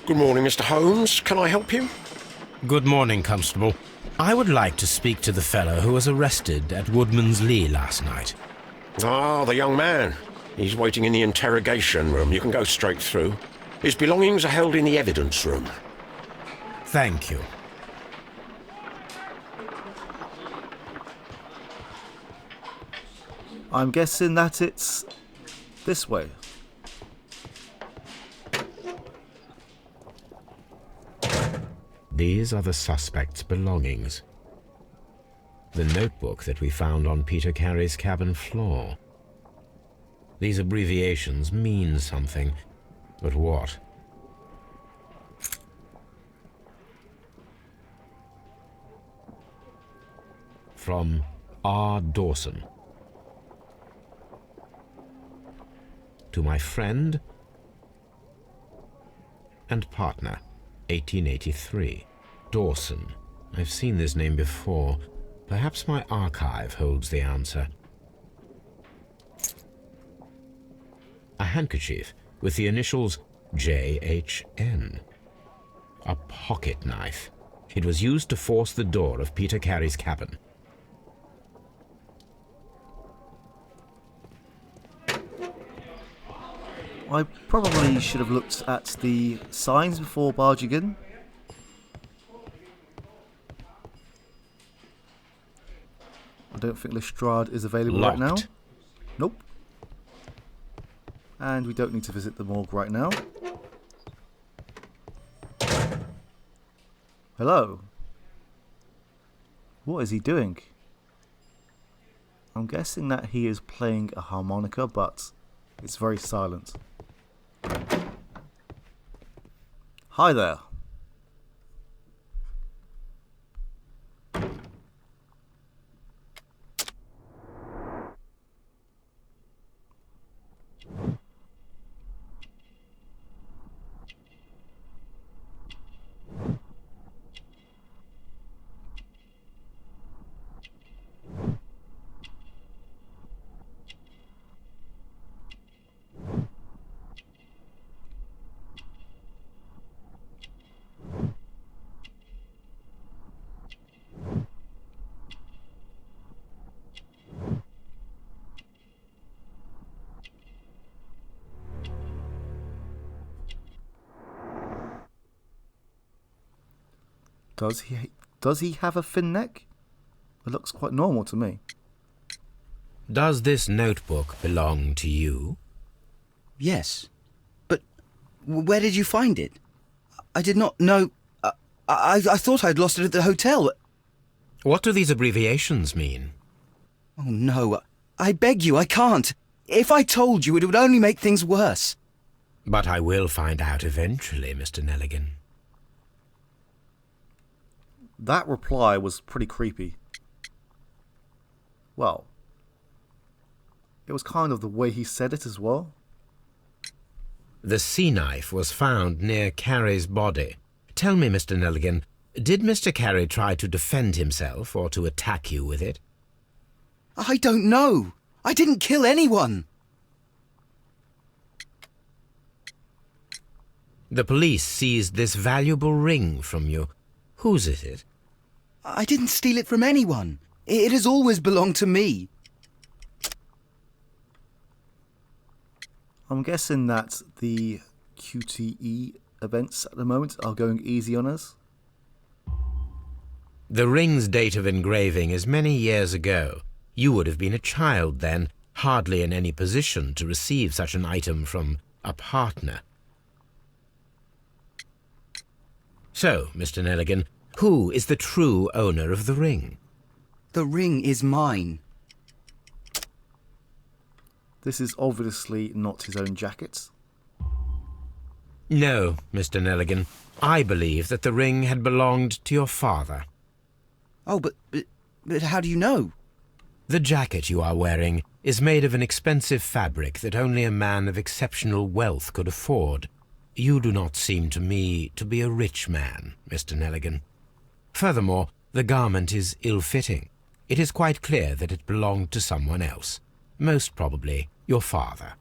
Good morning, Mr. Holmes. Can I help you? Good morning, Constable. I would like to speak to the fellow who was arrested at Woodman's Lee last night. Ah, the young man. He's waiting in the interrogation room. You can go straight through. His belongings are held in the evidence room. Thank you. I'm guessing that it's this way. These are the suspect's belongings. The notebook that we found on Peter Carey's cabin floor. These abbreviations mean something, but what? From R. Dawson. To my friend and partner, 1883. Dawson. I've seen this name before. Perhaps my archive holds the answer. A handkerchief with the initials J.H.N. A pocket knife. It was used to force the door of Peter Carey's cabin. I probably should have looked at the signs before barging in. I don't think Lestrade is available Locked. right now. Nope. And we don't need to visit the morgue right now. Hello. What is he doing? I'm guessing that he is playing a harmonica, but it's very silent. Hi there. Does he have a thin neck? It looks quite normal to me. Does this notebook belong to you? Yes. But where did you find it? I did not know... I thought I'd lost it at the hotel. What do these abbreviations mean? Oh, no. I beg you, I can't. If I told you, it would only make things worse. But I will find out eventually, Mr. Nelligan. That reply was pretty creepy. Well, it was kind of the way he said it as well. The sea knife was found near Carey's body. Tell me, Mr. Nelligan, did Mr. Carey try to defend himself or to attack you with it? I don't know. I didn't kill anyone. The police seized this valuable ring from you. Whose is it? I didn't steal it from anyone. It has always belonged to me. I'm guessing that the QTE events at the moment are going easy on us. The ring's date of engraving is many years ago. You would have been a child then, hardly in any position to receive such an item from a partner. So, Mr. Nelligan, who is the true owner of the ring? The ring is mine. This is obviously not his own jacket. No, Mr. Nelligan. I believe that the ring had belonged to your father. Oh, but how do you know? The jacket you are wearing is made of an expensive fabric that only a man of exceptional wealth could afford. You do not seem to me to be a rich man, Mr. Nelligan. Furthermore, the garment is ill-fitting. It is quite clear that it belonged to someone else, most probably your father.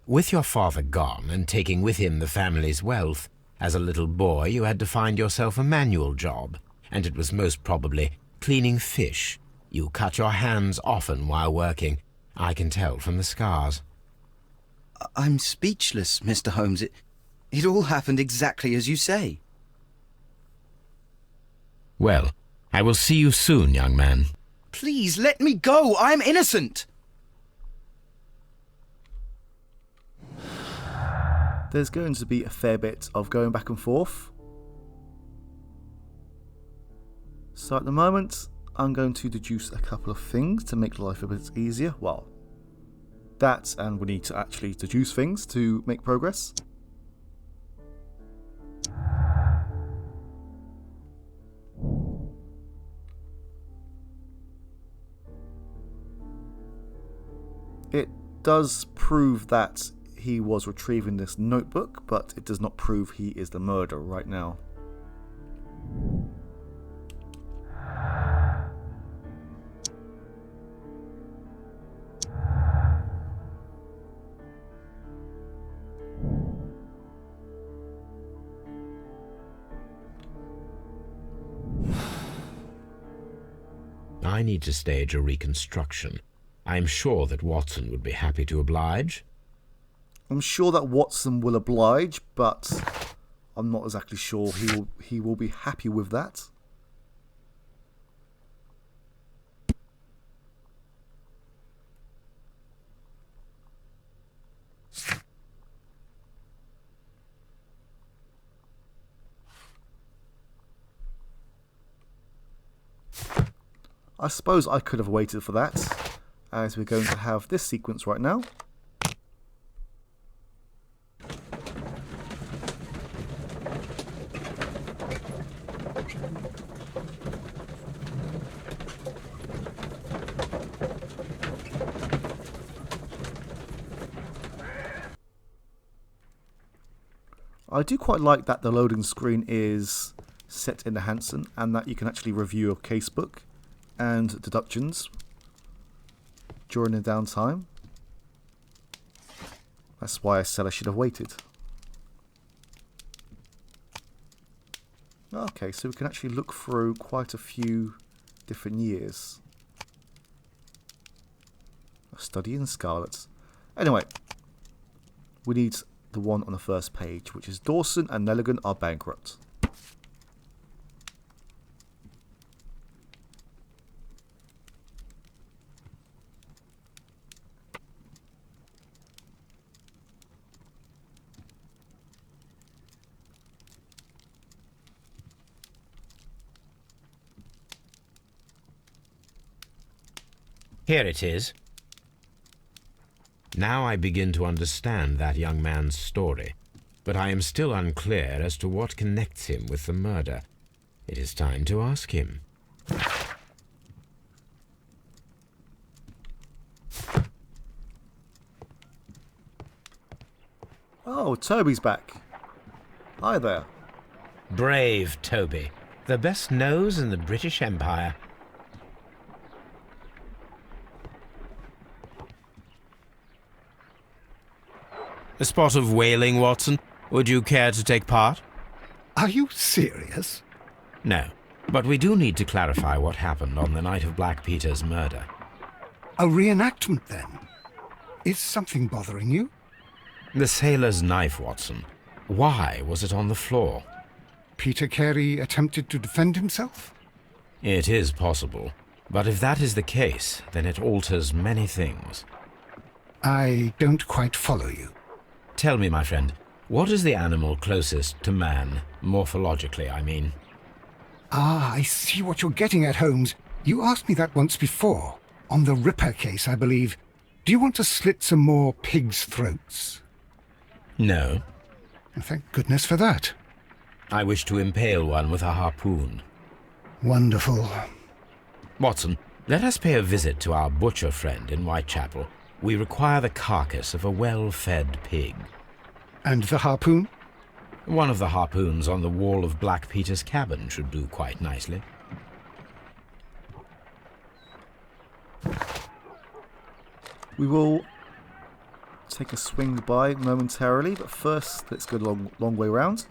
With your father gone and taking with him the family's wealth, As a little boy, you had to find yourself a manual job, and it was most probably cleaning fish. You cut your hands often while working. I can tell from the scars. I'm speechless, Mr. Holmes. It all happened exactly as you say. Well, I will see you soon, young man. Please, let me go! I'm innocent! There's going to be a fair bit of going back and forth. So at the moment, I'm going to deduce a couple of things to make life a bit easier. Well, that, and we need to actually deduce things to make progress. It does prove that he was retrieving this notebook, but it does not prove he is the murderer right now. I need to stage a reconstruction. I'm sure that Watson would be happy to oblige. I'm sure that Watson will oblige, but I'm not exactly sure he will be happy with that. I suppose I could have waited for that, as we're going to have this sequence right now. I do quite like that the loading screen is set in the Hanson and that you can actually review your casebook and deductions during the downtime. That's why I said I should have waited. Okay, so we can actually look through quite a few different years. A study in Scarlet. Anyway, we need the one on the first page, which is Dawson and Nelligan are bankrupt. Here it is. Now I begin to understand that young man's story, but I am still unclear as to what connects him with the murder. It is time to ask him. Oh, Toby's back. Hi there. Brave Toby, the best nose in the British Empire. A spot of whaling, Watson. Would you care to take part? Are you serious? No, but we do need to clarify what happened on the night of Black Peter's murder. A reenactment, then? Is something bothering you? The sailor's knife, Watson. Why was it on the floor? Peter Carey attempted to defend himself? It is possible, but if that is the case, then it alters many things. I don't quite follow you. Tell me, my friend, what is the animal closest to man, morphologically, I mean? Ah, I see what you're getting at, Holmes. You asked me that once before. On the Ripper case, I believe. Do you want to slit some more pigs' throats? No. Thank goodness for that. I wish to impale one with a harpoon. Wonderful. Watson, let us pay a visit to our butcher friend in Whitechapel. We require the carcass of a well-fed pig. And the harpoon? One of the harpoons on the wall of Black Peter's cabin should do quite nicely. We will take a swing by momentarily, but first let's go the long way round.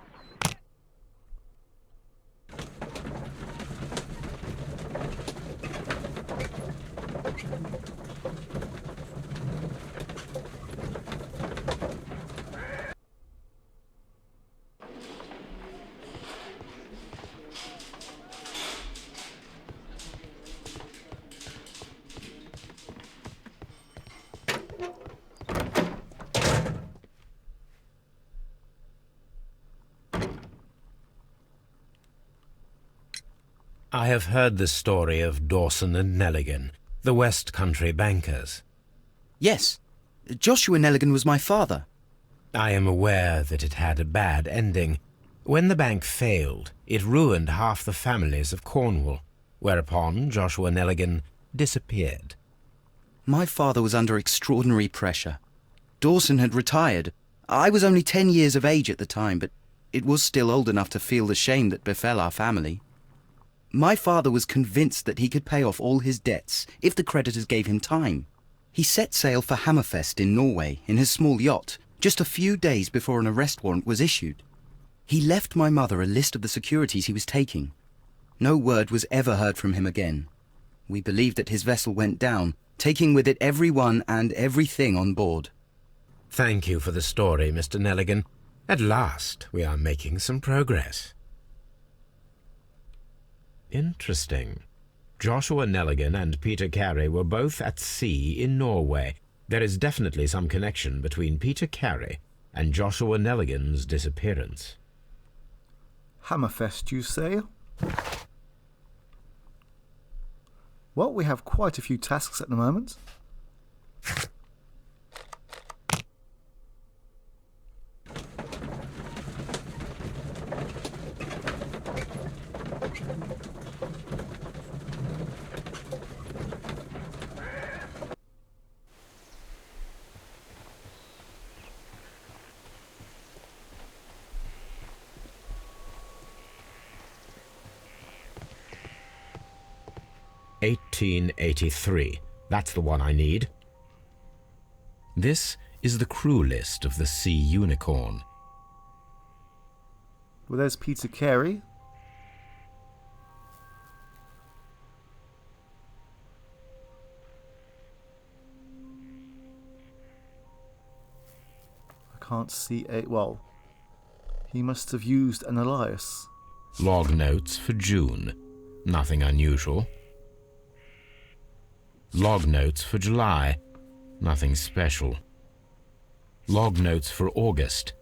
I have heard the story of Dawson and Nelligan, the West Country bankers. Yes, Joshua Nelligan was my father. I am aware that it had a bad ending. When the bank failed, it ruined half the families of Cornwall, whereupon Joshua Nelligan disappeared. My father was under extraordinary pressure. Dawson had retired. I was only 10 years of age at the time, but it was still old enough to feel the shame that befell our family. My father was convinced that he could pay off all his debts if the creditors gave him time. He set sail for Hammerfest in Norway in his small yacht, just a few days before an arrest warrant was issued. He left my mother a list of the securities he was taking. No word was ever heard from him again. We believe that his vessel went down, taking with it everyone and everything on board. Thank you for the story, Mr. Nelligan. At last, we are making some progress. Interesting. Joshua Nelligan and Peter Carey were both at sea in Norway. There is definitely some connection between Peter Carey and Joshua Nelligan's disappearance. Hammerfest, you say? Well, we have quite a few tasks at the moment. "1883. That's the one I need. This is the crew list of the Sea Unicorn. Well, there's Peter Carey. I can't see a... well, he must have used an alias. Log notes for June. Nothing unusual. Log notes for July. Nothing special. Log notes for August.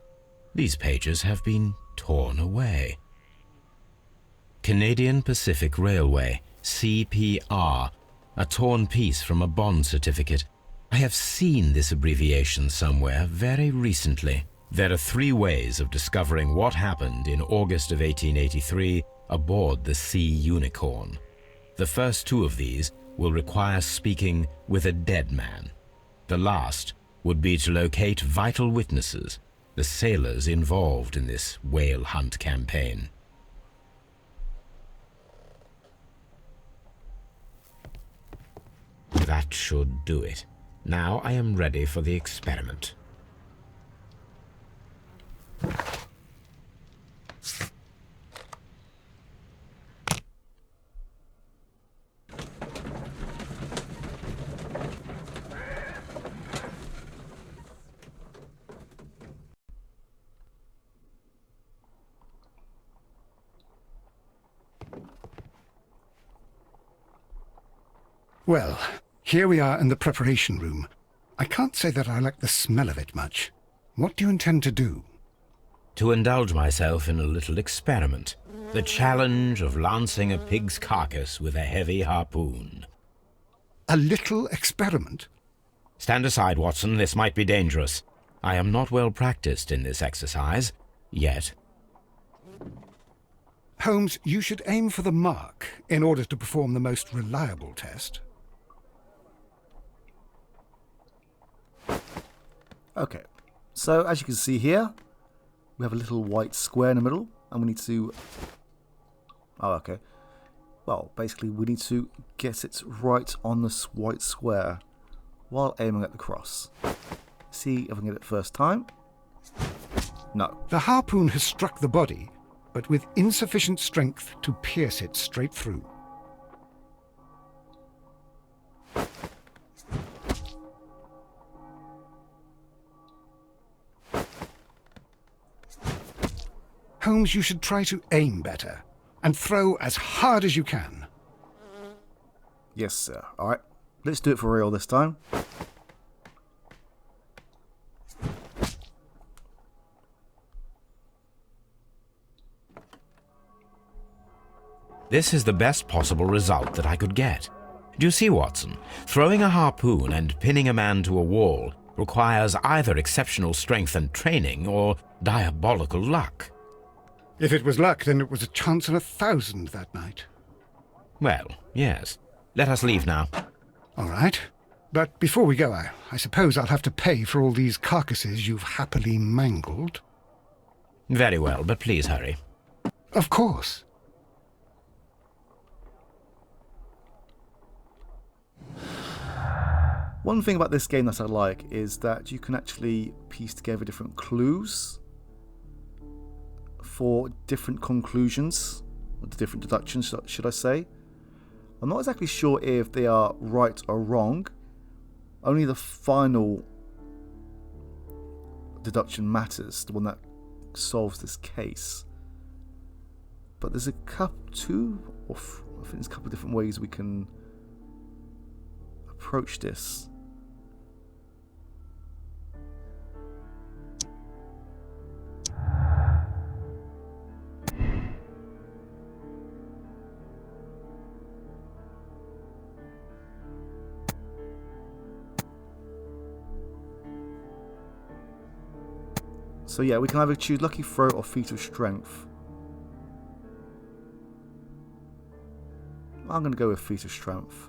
These pages have been torn away. Canadian Pacific Railway, CPR, a torn piece from a bond certificate. I have seen this abbreviation somewhere very recently. There are 3 ways of discovering what happened in August of 1883 aboard the Sea Unicorn. The first 2 of these will require speaking with a dead man. The last would be to locate vital witnesses, the sailors involved in this whale hunt campaign. That should do it. Now I am ready for the experiment. Well, here we are in the preparation room. I can't say that I like the smell of it much. What do you intend to do? To indulge myself in a little experiment. The challenge of lancing a pig's carcass with a heavy harpoon. A little experiment? Stand aside, Watson. This might be dangerous. I am not well practiced in this exercise. Yet. Holmes, you should aim for the mark in order to perform the most reliable test. Okay, so as you can see here, we have a little white square in the middle, and we need to... oh, okay. Well, basically we need to get it right on this white square while aiming at the cross. See if I can get it first time. No. The harpoon has struck the body, but with insufficient strength to pierce it straight through. Holmes, you should try to aim better and throw as hard as you can. Yes, sir. All right, let's do it for real this time. This is the best possible result that I could get. Do you see, Watson? Throwing a harpoon and pinning a man to a wall requires either exceptional strength and training or diabolical luck. If it was luck, then it was a chance in 1,000 that night. Well, yes. Let us leave now. All right. But before we go, I suppose I'll have to pay for all these carcasses you've happily mangled. Very well, but please hurry. Of course. One thing about this game that I like is that you can actually piece together different clues for different conclusions, or different deductions, should I say. I'm not exactly sure if they are right or wrong. Only the final deduction matters, the one that solves this case. But there's I think there's a couple of different ways we can approach this. So yeah, we can either choose lucky throw or feat of strength. I'm going to go with feat of strength.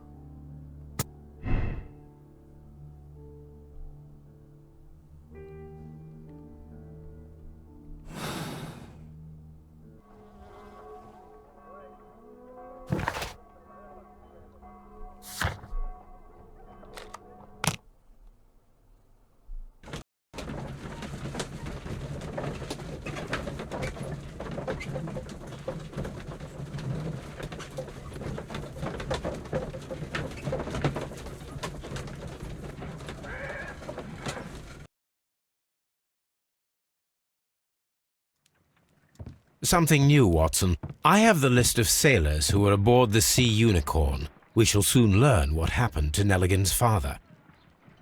Something new, Watson. I have the list of sailors who were aboard the Sea Unicorn. We shall soon learn what happened to Nelligan's father.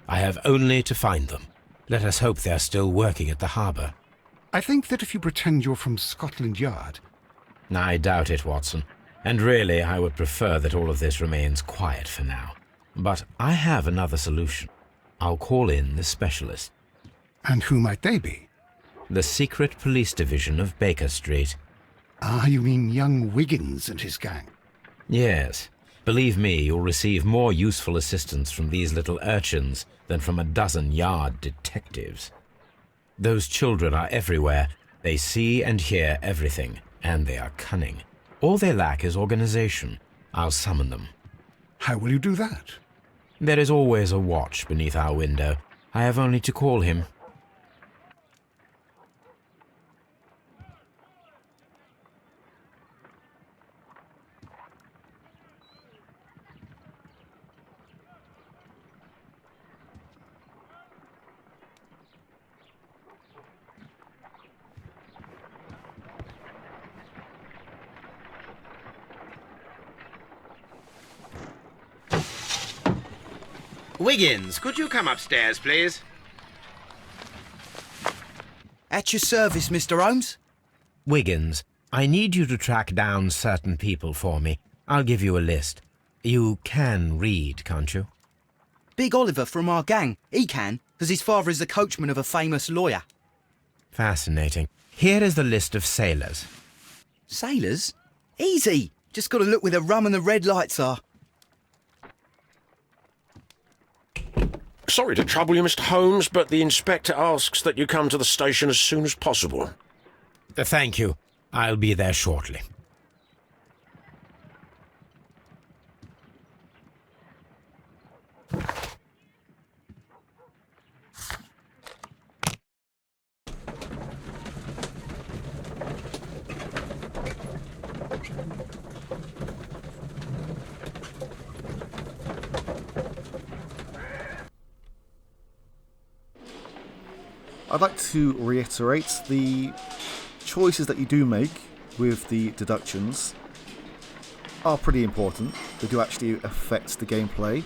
I have only to find them. Let us hope they're still working at the harbour. I think that if you pretend you're from Scotland Yard... I doubt it, Watson. And really, I would prefer that all of this remains quiet for now. But I have another solution. I'll call in the specialist. And who might they be? The secret police division of Baker Street. Ah, you mean young Wiggins and his gang? Yes. Believe me, you'll receive more useful assistance from these little urchins than from a dozen yard detectives. Those children are everywhere. They see and hear everything, and they are cunning. All they lack is organization. I'll summon them. How will you do that? There is always a watch beneath our window. I have only to call him. Wiggins, could you come upstairs, please? At your service, Mr. Holmes. Wiggins, I need you to track down certain people for me. I'll give you a list. You can read, can't you? Big Oliver from our gang. He can, because his father is the coachman of a famous lawyer. Fascinating. Here is the list of sailors. Sailors? Easy. Just got to look where the rum and the red lights are. Sorry to trouble you, Mr. Holmes, but the inspector asks that you come to the station as soon as possible. Thank you. I'll be there shortly. I'd like to reiterate the choices that you do make with the deductions are pretty important. They do actually affect the gameplay.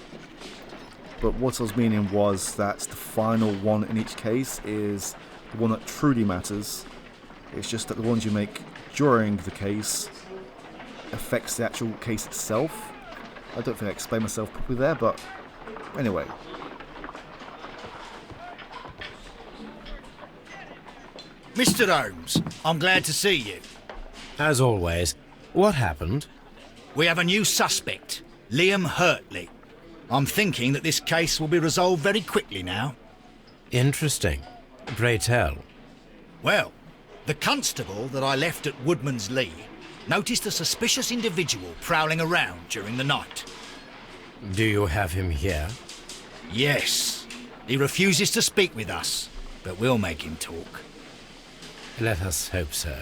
But what I was meaning was that the final one in each case is the one that truly matters. It's just that the ones you make during the case affects the actual case itself. I don't think I explained myself properly there, but anyway. Mr. Holmes, I'm glad to see you. As always, what happened? We have a new suspect, Liam Hurtley. I'm thinking that this case will be resolved very quickly now. Interesting. Pray tell. Well, the constable that I left at Woodman's Lee noticed a suspicious individual prowling around during the night. Do you have him here? Yes. He refuses to speak with us, but we'll make him talk. Let us hope so.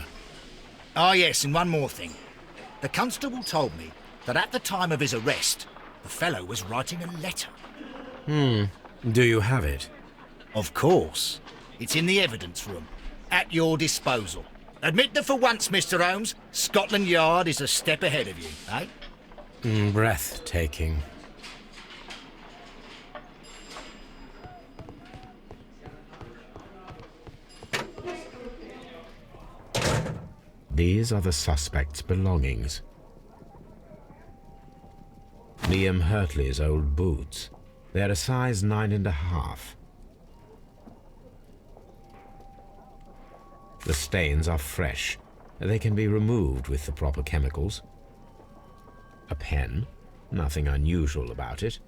Ah, yes, and one more thing. The constable told me that at the time of his arrest, the fellow was writing a letter. Do you have it? Of course. It's in the evidence room, at your disposal. Admit that for once, Mr. Holmes, Scotland Yard is a step ahead of you, eh? Breathtaking. These are the suspect's belongings. Liam Hurtley's old boots. They're a size 9.5. The stains are fresh. They can be removed with the proper chemicals. A pen. Nothing unusual about it.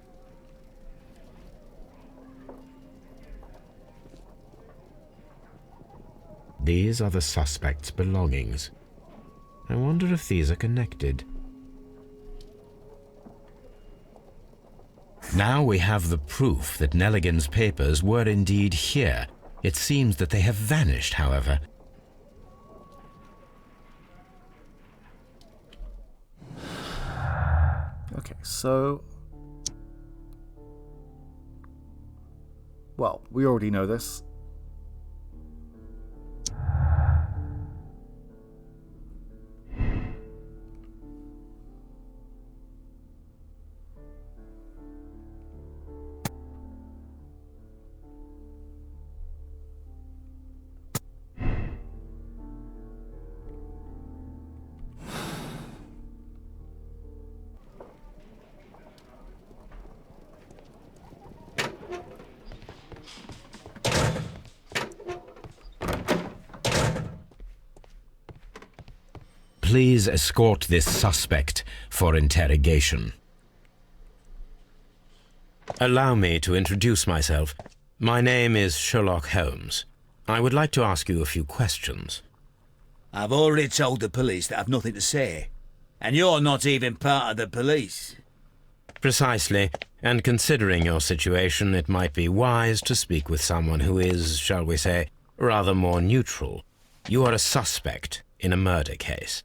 These are the suspect's belongings. I wonder if these are connected. Now we have the proof that Nelligan's papers were indeed here. It seems that they have vanished, however. Okay, so... Well, we already know this. Please escort this suspect for interrogation. Allow me to introduce myself. My name is Sherlock Holmes. I would like to ask you a few questions. I've already told the police that I've nothing to say. And you're not even part of the police. Precisely, and considering your situation, it might be wise to speak with someone who is, shall we say, rather more neutral. You are a suspect in a murder case.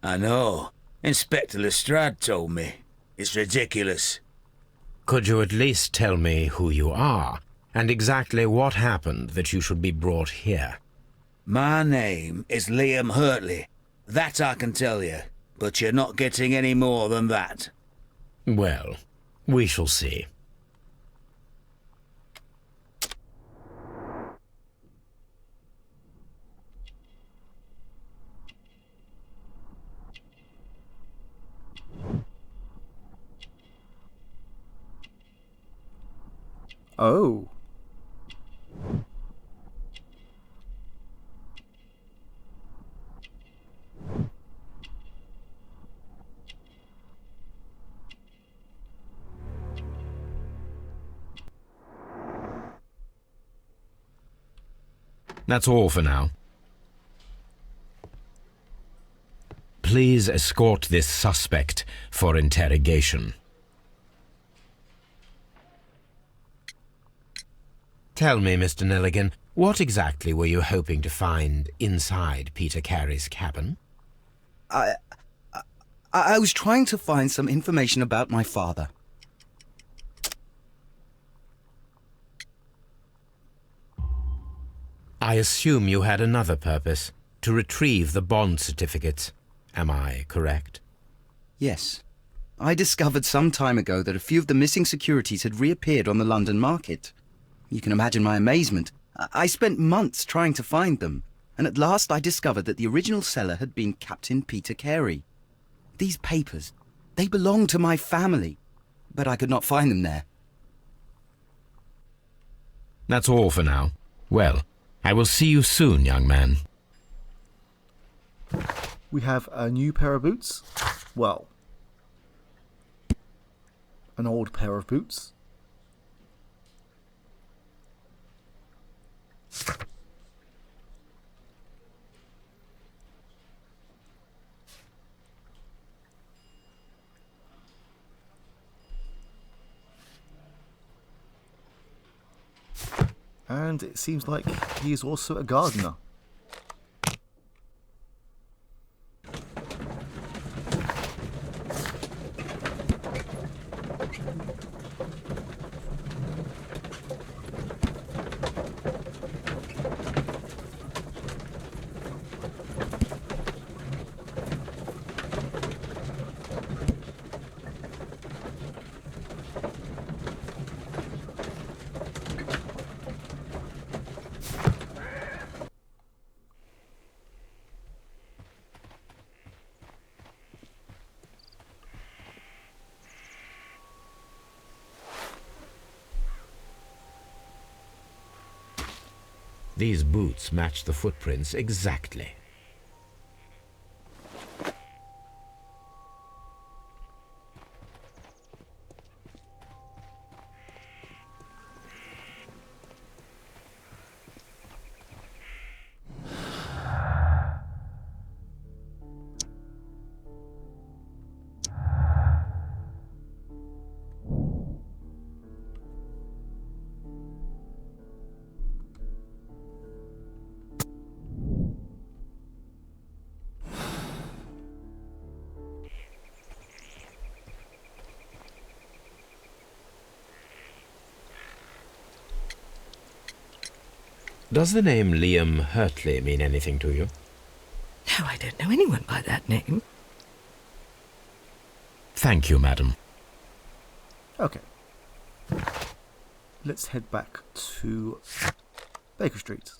I know. Inspector Lestrade told me. It's ridiculous. Could you at least tell me who you are, and exactly what happened that you should be brought here? My name is Liam Hurtley. That I can tell you. But you're not getting any more than that. Well, we shall see. Oh. That's all for now. Please escort this suspect for interrogation. Tell me, Mr. Nelligan, what exactly were you hoping to find inside Peter Carey's cabin? I was trying to find some information about my father. I assume you had another purpose. to retrieve the bond certificates. Am I correct? Yes. I discovered some time ago that a few of the missing securities had reappeared on the London market. You can imagine my amazement. I spent months trying to find them, and at last I discovered that the original seller had been Captain Peter Carey. These papers, they belong to my family, but I could not find them there. That's all for now. Well, I will see you soon, young man. We have a new pair of boots. Well, an old pair of boots. And it seems like he is also a gardener. These boots match the footprints exactly. Does the name Liam Hurtley mean anything to you? No, I don't know anyone by that name. Thank you, madam. Okay. Let's head back to Baker Street.